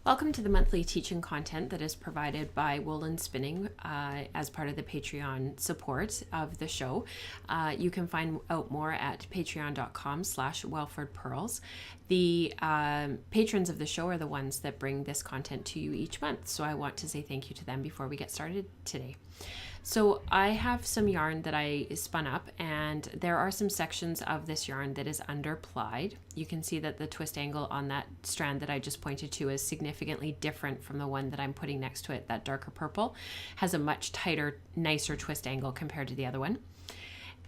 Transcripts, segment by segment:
Welcome to the monthly teaching content that is provided by Woolen Spinning as part of the Patreon support of the show. You can find out more at patreon.com/WelfordPearls. The patrons of the show are the ones that bring this content to you each month, so I want to say thank you to them before we get started today. So I have some yarn that I spun up, and there are some sections of this yarn that is underplied. You can see that the twist angle on that strand that I just pointed to is significantly different from the one that I'm putting next to it. That darker purple has a much tighter, nicer twist angle compared to the other one.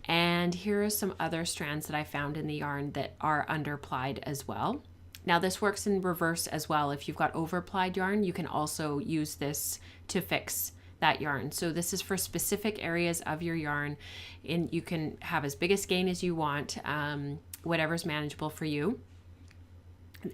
And here are some other strands that I found in the yarn that are underplied as well. Now this works in reverse as well. If you've got overplied yarn, you can also use this to fix that yarn. So this is for specific areas of your yarn, and you can have as big a skein as you want, whatever's manageable for you.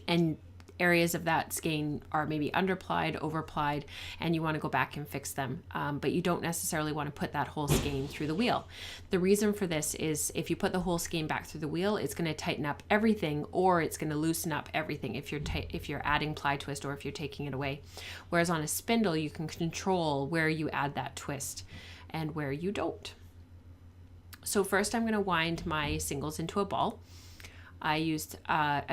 And areas of that skein are maybe underplied, overplied, and you want to go back and fix them. But you don't necessarily want to put that whole skein through the wheel. The reason for this is if you put the whole skein back through the wheel, it's going to tighten up everything, or it's going to loosen up everything if you're adding ply twist or if you're taking it away. Whereas on a spindle, you can control where you add that twist and where you don't. So first I'm going to wind my singles into a ball. I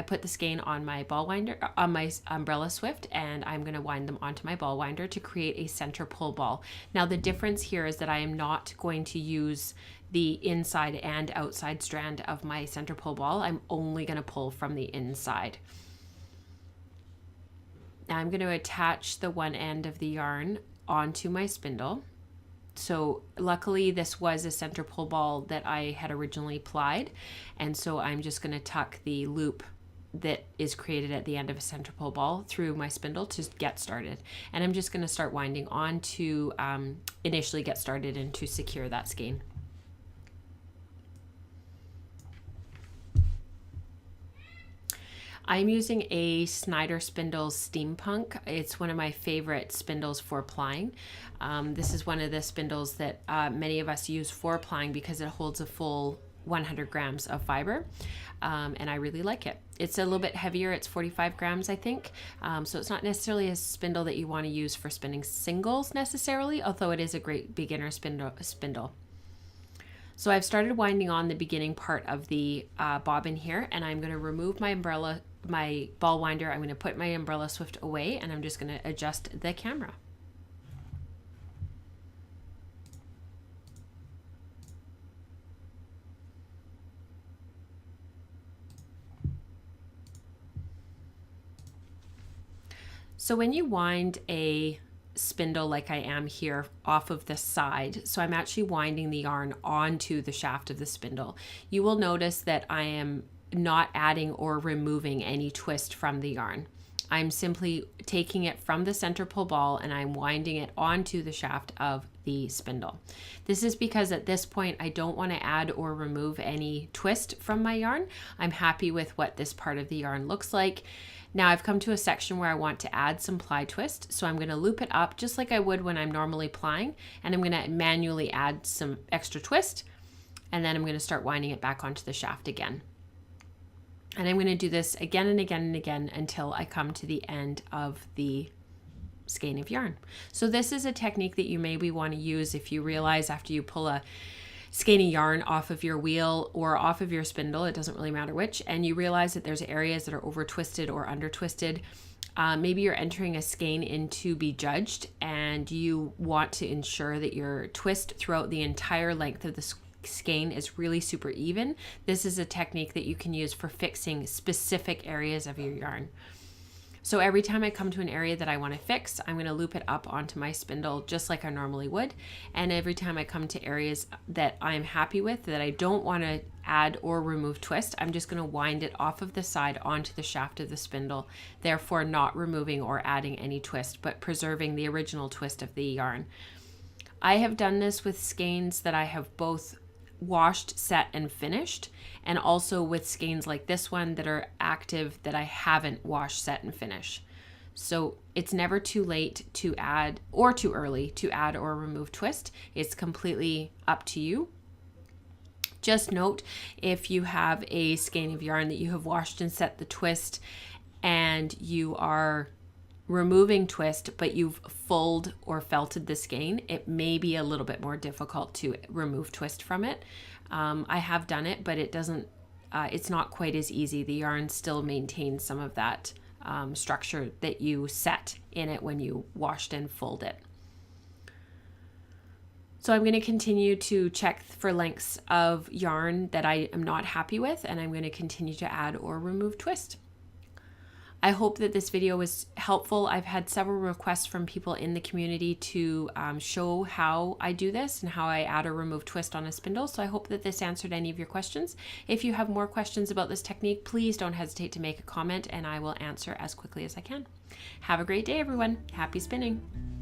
put the skein on my ball winder, on my umbrella swift, and I'm going to wind them onto my ball winder to create a center pull ball. Now the difference here is that I am not going to use the inside and outside strand of my center pull ball. I'm only going to pull from the inside. Now I'm going to attach the one end of the yarn onto my spindle. So luckily this was a center pull ball that I had originally plied, and so I'm just going to tuck the loop that is created at the end of a center pull ball through my spindle to get started. And I'm just going to start winding on to initially get started and to secure that skein. I'm using a Snyder Spindle Steampunk. It's one of my favorite spindles for plying. This is one of the spindles that many of us use for plying because it holds a full 100 grams of fiber, and I really like it. It's a little bit heavier. It's 45 grams, I think. So it's not necessarily a spindle that you want to use for spinning singles necessarily, although it is a great beginner spindle. So I've started winding on the beginning part of the bobbin here, and I'm going to remove my ball winder. I'm going to put my umbrella swift away, and I'm just going to adjust the camera. So when you wind a spindle like I am here off of the side, so I'm actually winding the yarn onto the shaft of the spindle, you will notice that I am not adding or removing any twist from the yarn. I'm simply taking it from the center pull ball and I'm winding it onto the shaft of the spindle. This is because at this point I don't want to add or remove any twist from my yarn. I'm happy with what this part of the yarn looks like. Now I've come to a section where I want to add some ply twist, so I'm going to loop it up just like I would when I'm normally plying, and I'm going to manually add some extra twist, and then I'm going to start winding it back onto the shaft again. And I'm going to do this again and again and again until I come to the end of the skein of yarn. So this is a technique that you maybe want to use if you realize after you pull a skein of yarn off of your wheel or off of your spindle, it doesn't really matter which, and you realize that there's areas that are over twisted or under twisted. Maybe you're entering a skein in to be judged, and you want to ensure that your twist throughout the entire length of the skein is really super even. This is a technique that you can use for fixing specific areas of your yarn. So every time I come to an area that I want to fix, I'm going to loop it up onto my spindle just like I normally would. And every time I come to areas that I'm happy with, that I don't want to add or remove twist, I'm just going to wind it off of the side onto the shaft of the spindle, therefore not removing or adding any twist, but preserving the original twist of the yarn. I have done this with skeins that I have both washed, set, and finished, and also with skeins like this one that are active that I haven't washed, set, and finish. So it's never too late to add or too early to add or remove twist. It's completely up to you. Just note, if you have a skein of yarn that you have washed and set the twist and you are removing twist, but you've fulled or felted the skein, it may be a little bit more difficult to remove twist from it. I have done it, but it doesn't, it's not quite as easy. The yarn still maintains some of that structure that you set in it when you washed and fulled it. So I'm going to continue to check for lengths of yarn that I am not happy with, and I'm going to continue to add or remove twist. I hope that this video was helpful. I've had several requests from people in the community to show how I do this and how I add or remove twist on a spindle. So I hope that this answered any of your questions. If you have more questions about this technique, please don't hesitate to make a comment and I will answer as quickly as I can. Have a great day, everyone. Happy spinning.